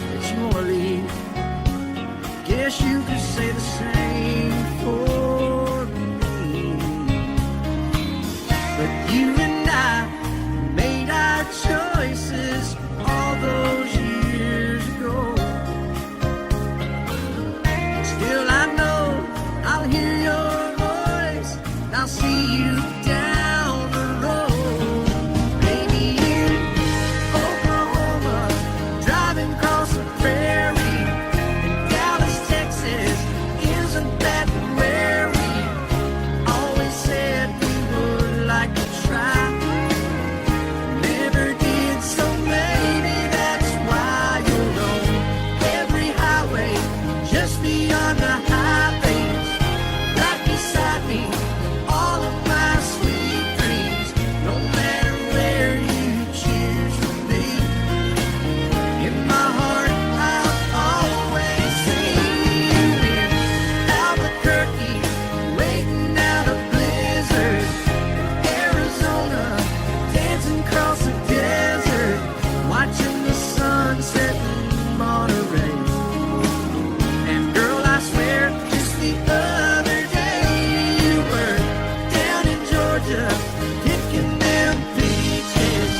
that you want to lead. Guess you could say the same for me. But you and I made our choices all those years ago. Still I know I'll hear your voice, and I'll see you down the road. Maybe in Oklahoma, driving across the prairie. In Dallas, Texas, isn't that where we always said we would like to try? Never did, so maybe that's why you're on every highway, just beyond the highways, right beside me, all of my sweet dreams. No matter where you choose to be, in my heart I'll always see you in Albuquerque, waiting out a blizzard, Arizona, dancing across the desert, watching the sunset in Monterey. And girl, I swear, just the other day you were down in Georgia, picking them peaches.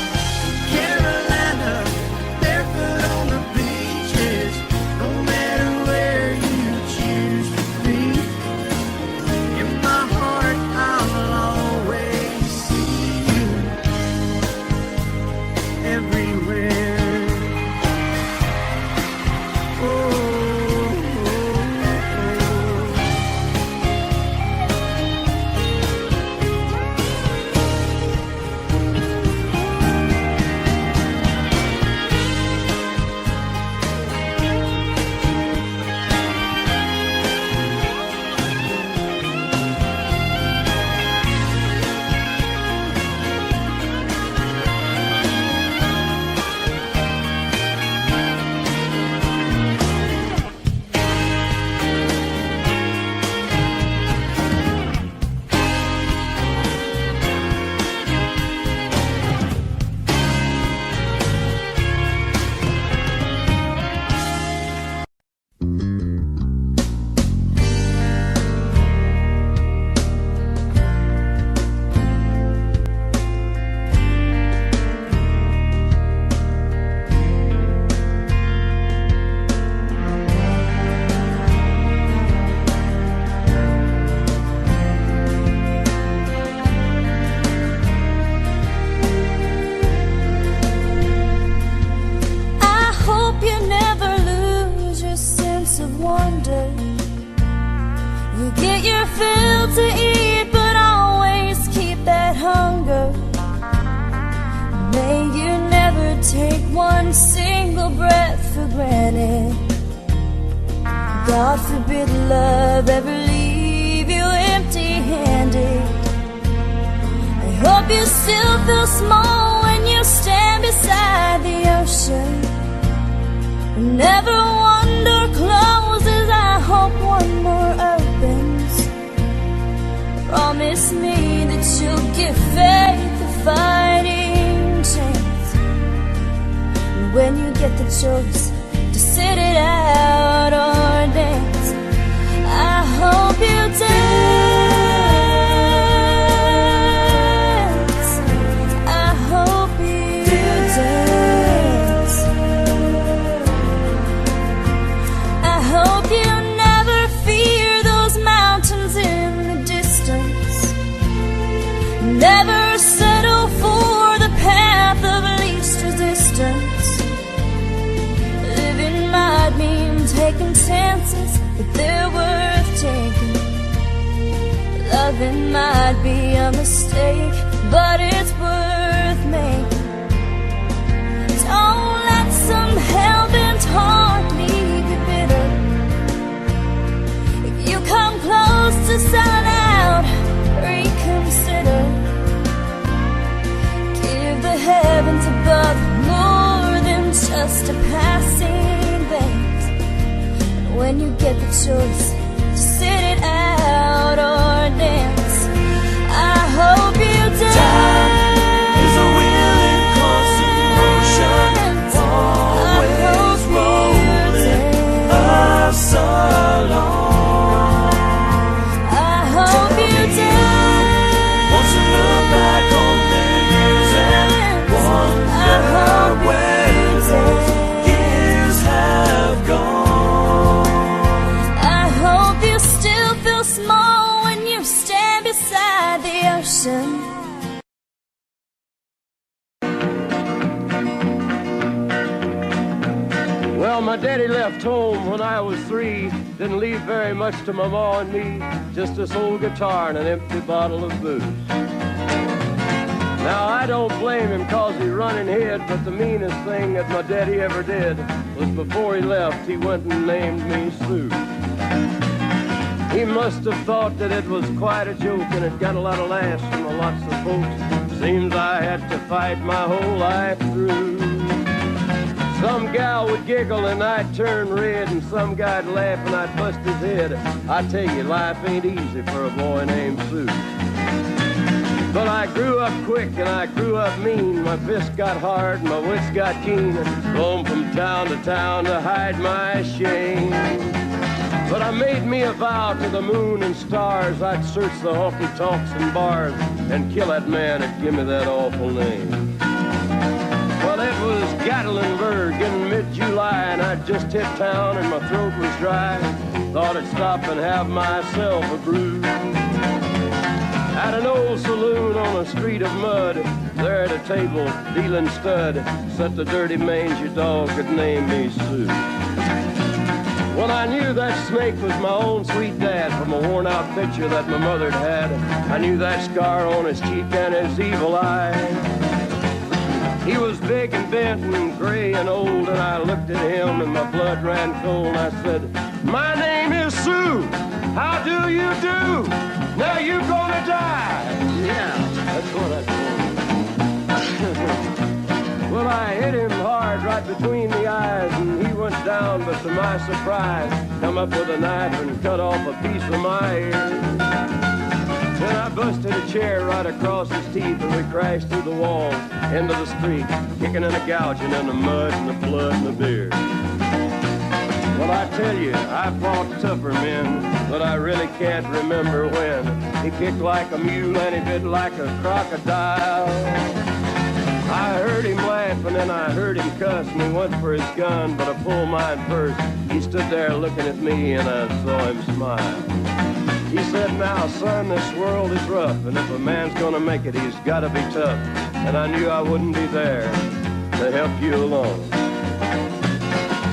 one single breath for granted. God forbid love ever leave you empty-handed. I hope you still feel small when you stand beside the ocean. Never one door closes, I hope one more opens. Promise me that you'll give faith a fighting chance. And when you get the choice to sit it out or dance, I hope you dance. I hope you dance. I hope you never fear those mountains in the distance. Never settle for the path of least resistance. Living might mean taking chances, but they're worth taking. Loving might be a mistake, but it's worth making. Don't let some hell-bent heart leave you bitter. If you come close to selling out, reconsider. Give the heavens above more than just a passing glance. And when you get the choice to sit it out or dance, I hope you dance. Time is a wheel in constant motion, always rolling us along. I hope you dance. Once you look back on the years and wonder where those years have gone. I hope you still feel small when you stand beside the ocean. Well, my daddy left home when I was 3. Didn't leave very much to my ma and me. Just this old guitar and an empty bottle of booze. Now, I don't blame him cause he run and hid, but the meanest thing that my daddy ever did was before he left, he went and named me Sue. He must have thought that it was quite a joke, and it got a lot of laughs from lots of folks. Seems I had to fight my whole life through. Some gal would giggle and I'd turn red, and some guy'd laugh and I'd bust his head. I tell you, life ain't easy for a boy named Sue. But I grew up quick and I grew up mean. My fists got hard and my wits got keen. Roamed from town to town to hide my shame. But I made me a vow to the moon and stars, I'd search the honky-tonks and bars and kill that man that give me that awful name. Well, it was Gatlinburg in mid-July, and I'd just hit town and my throat was dry. Thought I'd stop and have myself a brew. At an old saloon on a street of mud, there at a table, dealing stud, sat the dirty mangy dog that named me Sue. Well, I knew that snake was my own sweet dad from a worn-out picture that my mother'd had. I knew that scar on his cheek and his evil eye. He was big and bent and gray and old, and I looked at him and my blood ran cold. And I said, "My name is Sue. How do you do? Now you gonna die." Yeah, that's what I told him. Well, I hit him hard right between the eyes, and he went down, but to my surprise, come up with a knife and cut off a piece of my ear. Then I busted a chair right across his teeth, and we crashed through the wall into the street, kicking and a gouging in the mud and the blood and the beer. Well, I tell you, I fought tougher men, but I really can't remember when. He kicked like a mule and he bit like a crocodile. I heard him laugh and then I heard him cuss, and he went for his gun, but I pulled mine first. He stood there looking at me and I saw him smile. He said, "Now, son, this world is rough, and if a man's gonna make it, he's gotta be tough." And I knew I wouldn't be there to help you along.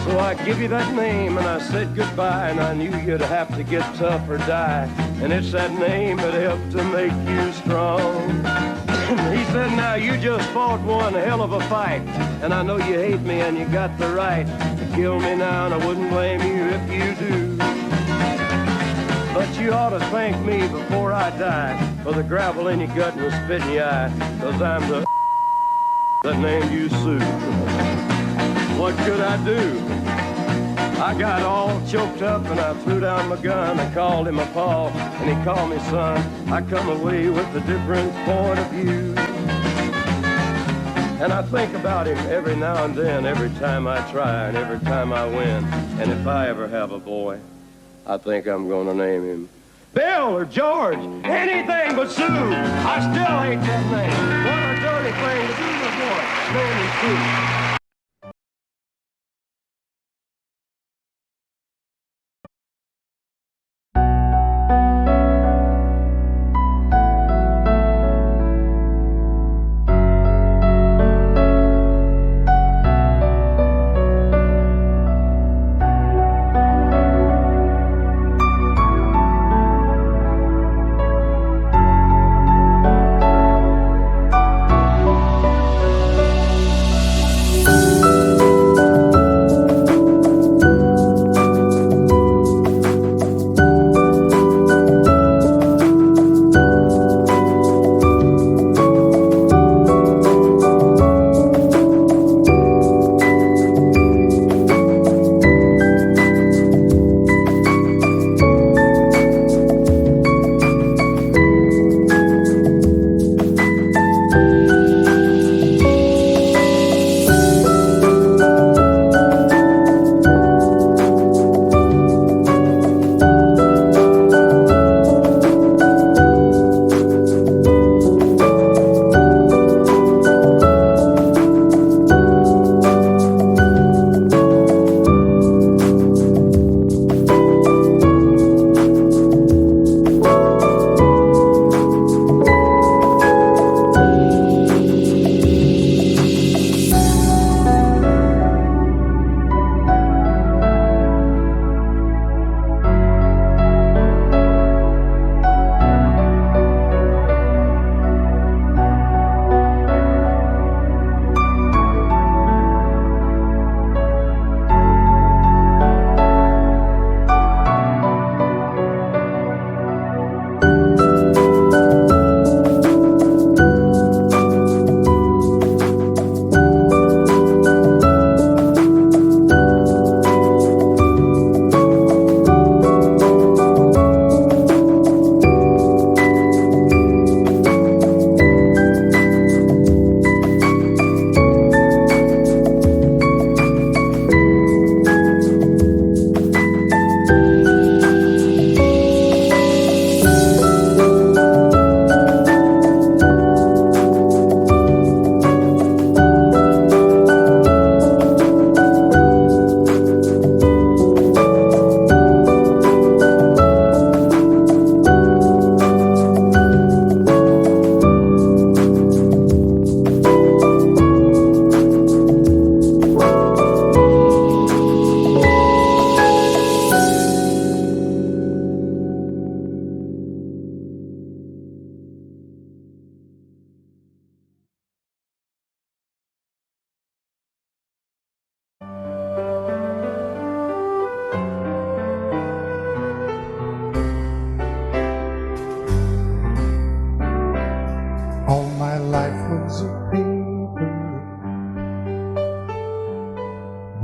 So I give you that name and I said goodbye, and I knew you'd have to get tough or die. And it's that name that helped to make you strong. He said, "Now you just fall fought one hell of a fight, and I know you hate me and you got the right to kill me now, and I wouldn't blame you if you do. But you ought to thank me before I die for the gravel in your gut and the spit in your eye, 'cause I'm the that named you Sue. What could I do? I got all choked up and I threw down my gun. I called him a paw and he called me son. I come away with a different point of view. And I think about him every now and then, every time I try and every time I win. And if I ever have a boy, I think I'm gonna name him Bill or George, anything but Sue. I still hate that name. What a dirty thing to do to a boy. Name him Sue.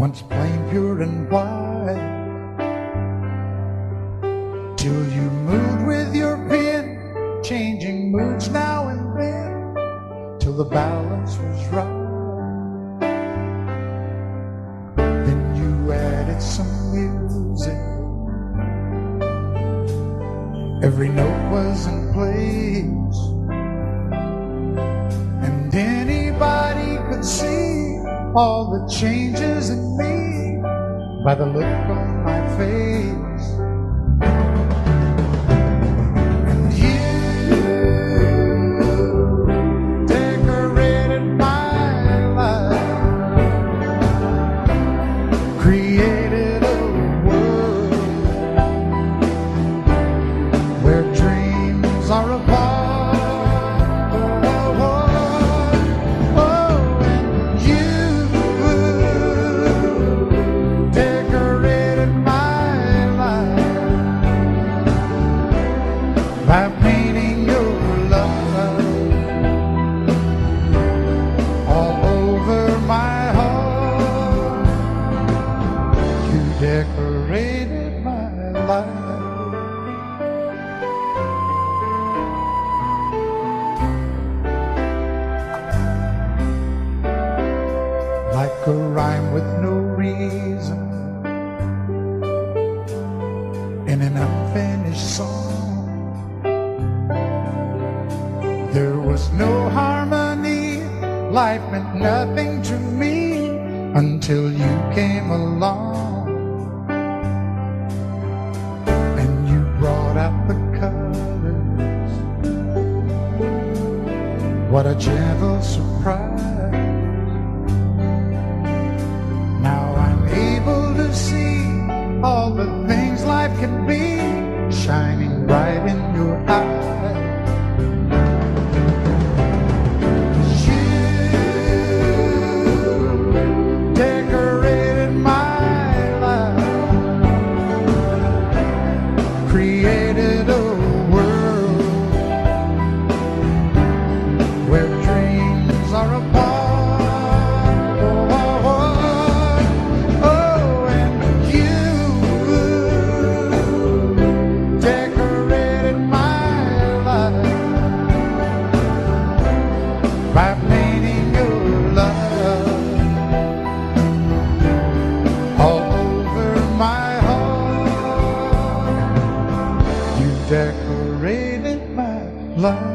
once plain, pure and white, till you moved with your pen, changing moods now and then, till the balance was right. Then you added some music, every note was in place, and anybody could see all the changes in me by the look on my face. And you decorated my life, created a world where dreams are apart. Oh, a rhyme with no reason in an unfinished song. There was no harmony, life meant nothing to me until you came along and you brought out the colors. What a gentle surprise. Now I'm able to see all the things life can be shining bright in your eyes. Decorated my life, created a world where dreams are a part. Oh, and you decorated my life by painting your love all over my heart. You decorated my life.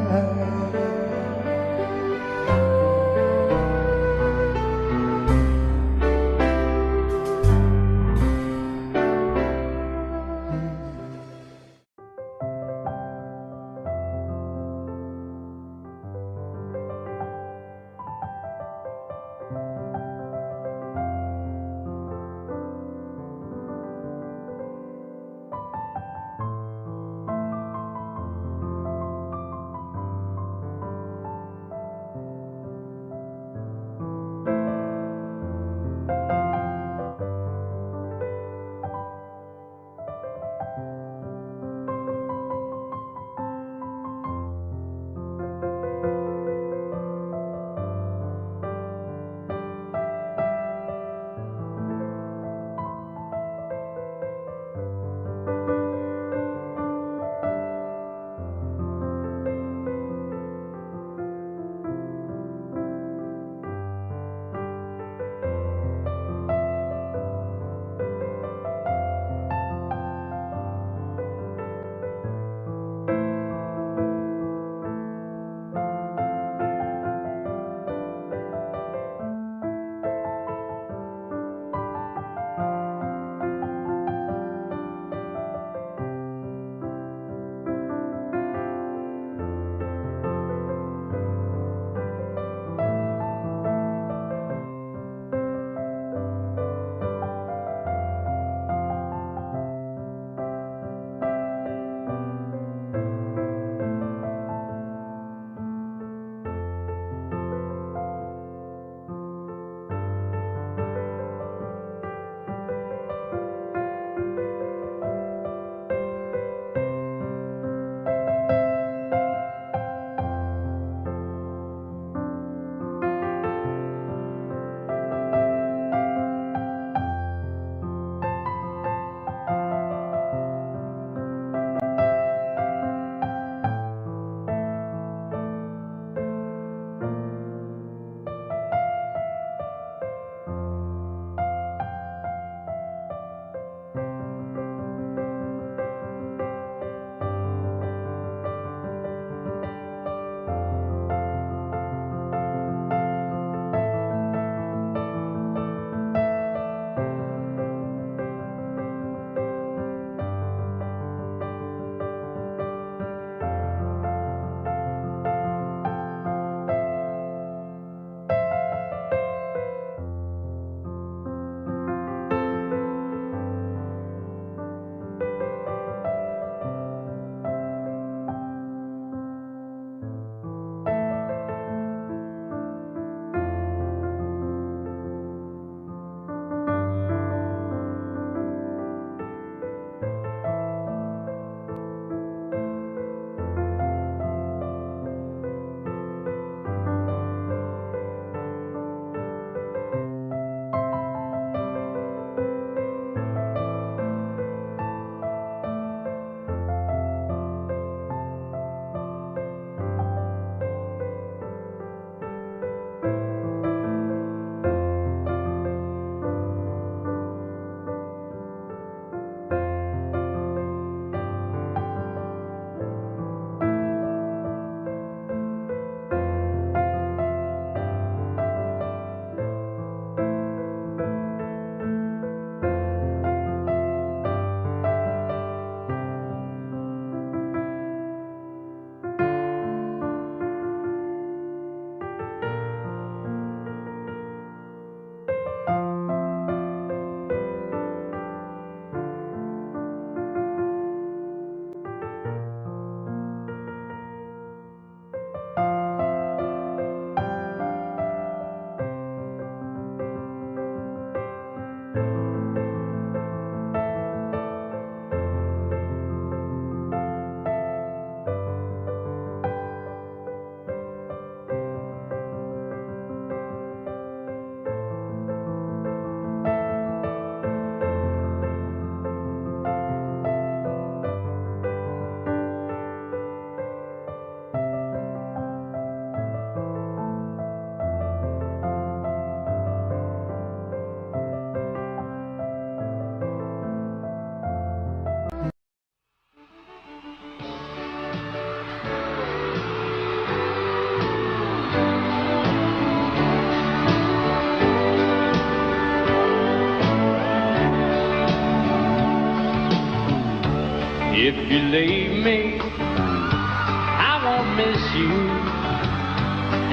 If you leave me, I won't miss you,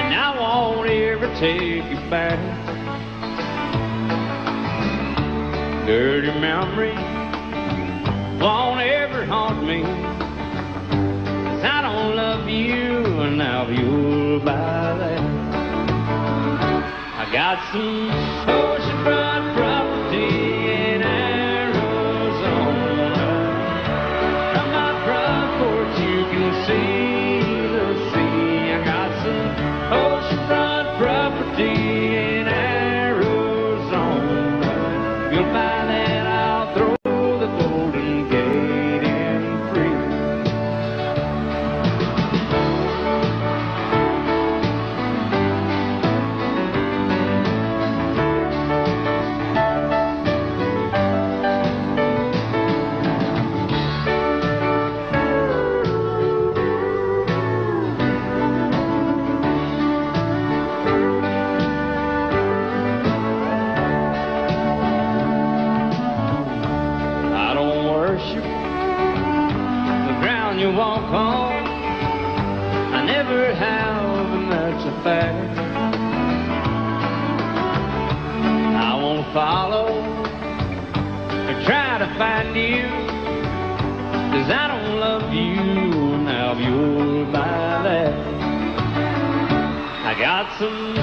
and I won't ever take you back. Dirty memory won't ever haunt me, 'cause I don't love you, and now you'll buy that. I got some oceanfront property in Arizona. From my front porch you can see the sea. I got some oceanfront property in Arizona. You'll buy that, I'll throw the Golden Gate in free. I don't worship the ground you walk on. I never have, and that's a fact. I won't follow or try to find you, 'cause I don't love you, now you'll buy that. I got some